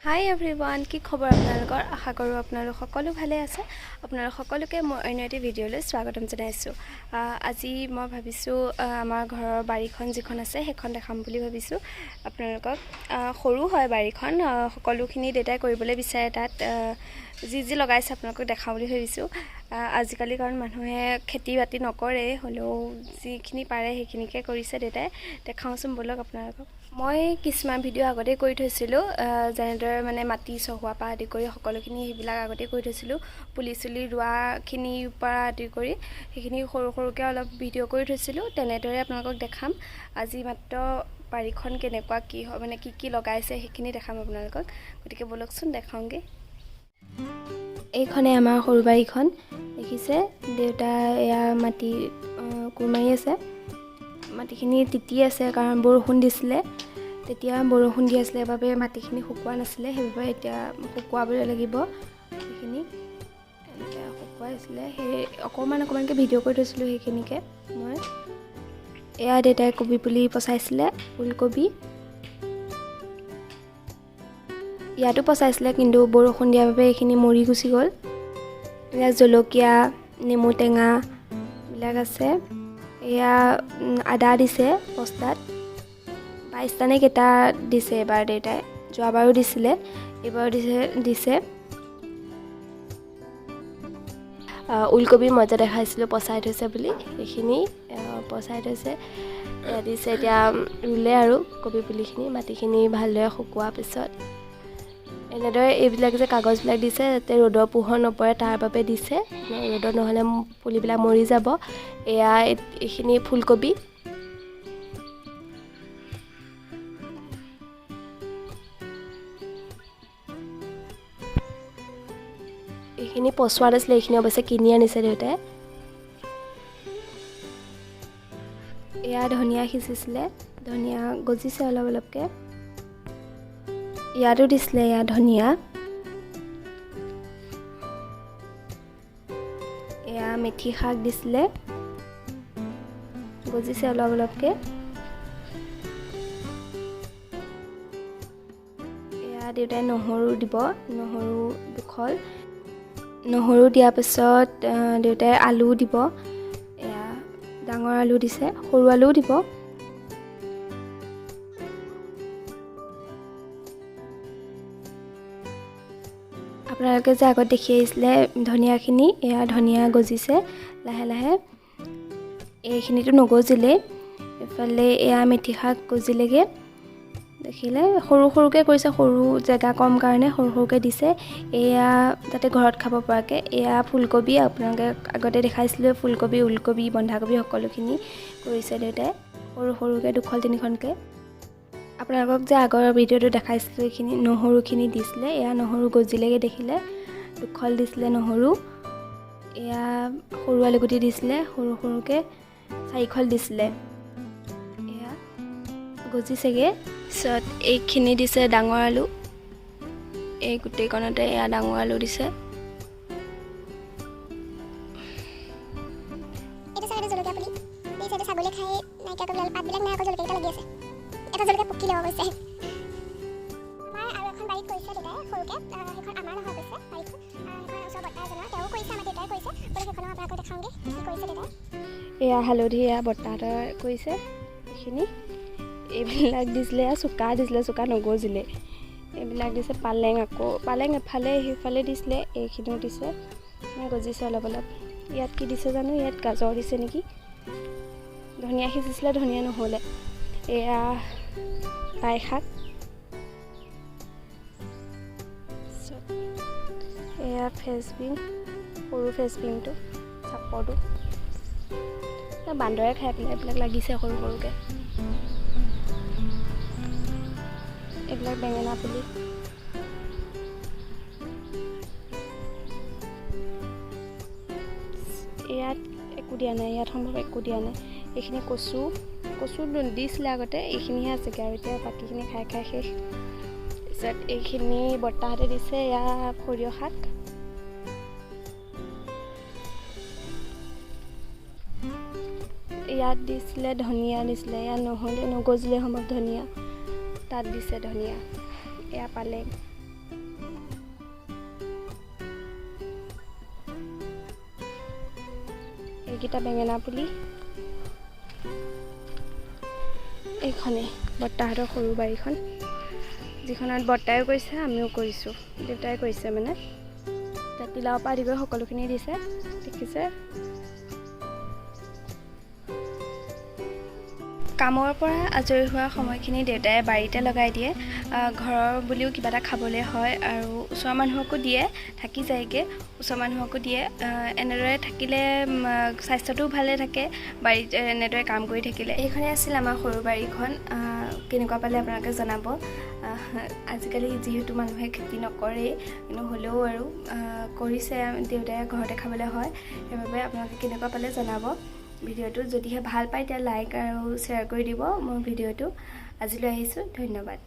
হাই everyone, কি খবৰ আপোনালোকৰ? আশা কৰোঁ আপোনালোক সকলো ভালে আছে। আপোনালোক সকলোকে মই অন্য এটি ভিডিঅ'লৈ স্বাগতম জনাইছোঁ। আজি মই ভাবিছোঁ আমাৰ ঘৰৰ বাৰীখন যিখন আছে সেইখন দেখাম বুলি ভাবিছোঁ আপোনালোকক। সৰু হয় বাৰীখন, সকলোখিনি দেউতাই কৰিবলৈ বিচাৰে তাত যি লগাইছে আপোনালোকক দেখাওঁ বুলি ভাবিছোঁ। আজিকালি কাৰণ মানুহে খেতি বাতি নকৰে, হ'লেও যিখিনি পাৰে সেইখিনিকে কৰিছে দেউতাই। দেখাওঁচোন ব'লক আপোনালোকক। মই কিছুমান ভিডিঅ' আগতেই কৰি থৈছিলোঁ, যেনেদৰে মানে মাটি চহোৱাৰ পৰা আদি কৰি সকলোখিনি সেইবিলাক আগতেই কৰি থৈছিলোঁ। পুলি চুলি ৰোৱাখিনিৰ পৰা আদি কৰি সেইখিনি সৰুকৈ অলপ ভিডিঅ' কৰি থৈছিলোঁ। তেনেদৰে আপোনালোকক দেখাম। আজি মাত্ৰ বাৰীখন কেনেকুৱা কি হয়, মানে কি লগাইছে সেইখিনি দেখাম আপোনালোকক। গতিকে ব'লকচোন দেখাওঁগৈ। এইখনে আমাৰ সৰু বাৰীখন দেখিছে। দেউতা এয়া মাটি কোৰ মাৰি আছে। মাটিখিনি তিতি আছে কাৰণ বৰষুণ দিছিলে। তেতিয়া বৰষুণ দি আছিলে বাবে মাটিখিনি শুকোৱা নাছিলে, সেইবাবে এতিয়া শুকুৱাব লাগিব। সেইখিনি এনেকৈ শুকুৱাইছিলে, সেই অকণমানকৈ ভিডিঅ' কৰি থৈছিলোঁ সেইখিনিকে মই। এয়া দেউতাই কবি পুলি পচাইছিলে, ওলকবি। ইয়াতো পচাইছিলে কিন্তু বৰষুণ দিয়াৰ বাবে এইখিনি মৰি গুচি গ'ল। এয়া জলকীয়া, নেমু টেঙা এইবিলাক আছে। এয়া আদা দিছে বস্তাত, 22টা নে কেইটা দিছে এবাৰ দেউতাই। যোৱাবাৰো দিছিলে, এইবাৰো দিছে। ওলকবি মই যে দেখাইছিলোঁ পচাই থৈছে বুলি, সেইখিনি পচাই থৈছে। এয়া দিছে, এতিয়া ৰুলে আৰু কবি পুলিখিনি। মাটিখিনি ভালদৰে শুকোৱাৰ পিছত এনেদৰে এইবিলাক যে কাগজবিলাক দিছে যাতে ৰ'দৰ পোহৰ নপৰে তাৰ বাবে দিছে। ৰ'দত নহ'লে পুলিবিলাক মৰি যাব। এয়া এইখিনি ফুলকবি। এইখিনি পচোৱা নাছিলে, এইখিনি অৱশ্যে কিনি আনিছে দেউতাই। এয়া ধনিয়া সিঁচিছিলে, ধনিয়া গজিছে অলপকৈ। ইয়াতো দিছিলে এয়া ধনিয়া। এয়া মেথি শাক দিছিলে, গজিছে অলপকৈ। এয়া দেউতাই নহৰু দিব, নহৰু দুখল। নহৰু দিয়াৰ পিছত দেউতাই আলু দিব। এয়া ডাঙৰ আলু দিছে, সৰু আলুও দিব। আপোনালোকে যে আগত দেখি আহিছিলে ধনিয়াখিনি, এয়া ধনিয়া গজিছে লাহে লাহে। এইখিনিতো নগজিলেই। এইফালে এয়া মেথি শাক গজিলেগৈ, দেখিলে। সৰুকৈ কৰিছে, সৰু জেগা কম কাৰণে সৰুকৈ দিছে। এয়া যাতে ঘৰত খাব পৰাকৈ। এয়া ফুলকবি, আপোনালোকে আগতে দেখাইছিলোঁ ফুলকবি, ওলকবি, বন্ধাকবি সকলোখিনি কৰিছে দেউতাই। সৰুকৈ 2-3খনকৈ। আপোনালোকক যে আগৰ ভিডিঅ'টো দেখাইছিলোঁ এইখিনি নহৰুখিনি দিছিলে। এয়া নহৰু গজিলেগৈ দেখিলে, 2 দিছিলে নহৰু। এয়া সৰু আলুগুটি দিছিলে, সৰুকৈ 4 দিছিলে। এয়া গজিছেগৈ। পিছত এইখিনি দিছে ডাঙৰ আলু, এই গোটেইকণতে এয়া ডাঙৰ আলু দিছে। জলকীয়া পুলি ছাগলী খাই নাইকিয়া কৰিবলৈ পাতবিলাক নাই, আকৌ জলকীয়া লাগি আছে। এটা জলকীয়া পকি ল'ব গৈছে। আমাৰ আৰু এখন বাৰীত কৰিছে দেউতাই সৰুকৈ, সেইখন আমাৰ নহয় অৱশ্যে বাৰীখন, সেইখন ওচৰৰ বৰ্তা এজনৰ, তেওঁ কৰিছে, আমাৰ দেউতাই কৰিছে। বোলে সেইখনো আপোনালোকক দেখাওঁগৈ কি কৰিছে দেউতাই। এয়া হালধি, এয়া বৰ্তাহঁতে কৰিছে এইখিনি। এইবিলাক দিছিলে, চুকা দিছিলে, চুকা নগজিলে। এইবিলাক দিছে পালেং, আকৌ পালেং এফালে সেইফালে দিছিলে। এইখিনিও দিছে, গজিছে অলপ। ইয়াত কি দিছে জানো, ইয়াত গাজৰ দিছে নেকি। ধনিয়া সিঁচিছিলে, ধনিয়া নহ'লে। এয়া লাই শাক। এয়া ফ্ৰেঞ্চবিন, সৰু ফ্ৰেঞ্চবিনটো, চাপৰটো। বান্দৰে খাই পেলাই এইবিলাক লাগিছে সৰুকৈ। এইবিলাক বেঙেনা পুলি। ইয়াত একো দিয়া নাই, ইয়াত সম্ভৱ একো দিয়া নাই। এইখিনি কচু দিছিলে আগতে, এইখিনিহে আছেগৈ আৰু এতিয়া বাকীখিনি খাই শেষ। তাৰপিছত এইখিনি বৰ্তাহঁতে দিছে, এয়া সৰিয়হ শাক। ইয়াত দিছিলে ধনিয়া দিছিলে, ইয়াত নগজিলে সম্ভৱ ধনিয়া, তাত দিছে ধনিয়া। এয়া পালেং। এইকেইটা বেঙেনা পুলি, এইখনেই বৰ্তাহঁতৰ সৰু বাৰীখন, যিখনত বৰ্তায়ো কৰিছে আমিও কৰিছোঁ, দেউতাই কৰিছে মানে। জাতিলাও পৰা আদি কৰি সকলোখিনি দিছে, দেখিছে। কামৰ পৰা আজৰি হোৱা সময়খিনি দেউতাই বাৰীতে লগাই দিয়ে। ঘৰৰ বুলিও কিবা এটা খাবলৈ হয় আৰু ওচৰৰ মানুহকো দিয়ে, থাকি যায়গৈ, ওচৰৰ মানুহকো দিয়ে। এনেদৰে থাকিলে স্বাস্থ্যটোও ভালে থাকে, বাৰীত এনেদৰে কাম কৰি থাকিলে। এইখনেই আছিল আমাৰ সৰু বাৰীখন। কেনেকুৱা পালে আপোনালোকে জনাব। আজিকালি যিহেতু মানুহে খেতি নকৰেই, কিন্তু হ'লেও আৰু কৰিছে, দেউতাই ঘৰতে খাবলৈ হয়, সেইবাবে আপোনালোকে কেনেকুৱা পালে জনাব। ভিডিঅ'টো যদিহে ভাল পায় তেতিয়া লাইক আৰু শ্বেয়াৰ কৰি দিব মোৰ ভিডিঅ'টো। আজিলৈ আহিছোঁ, ধন্যবাদ।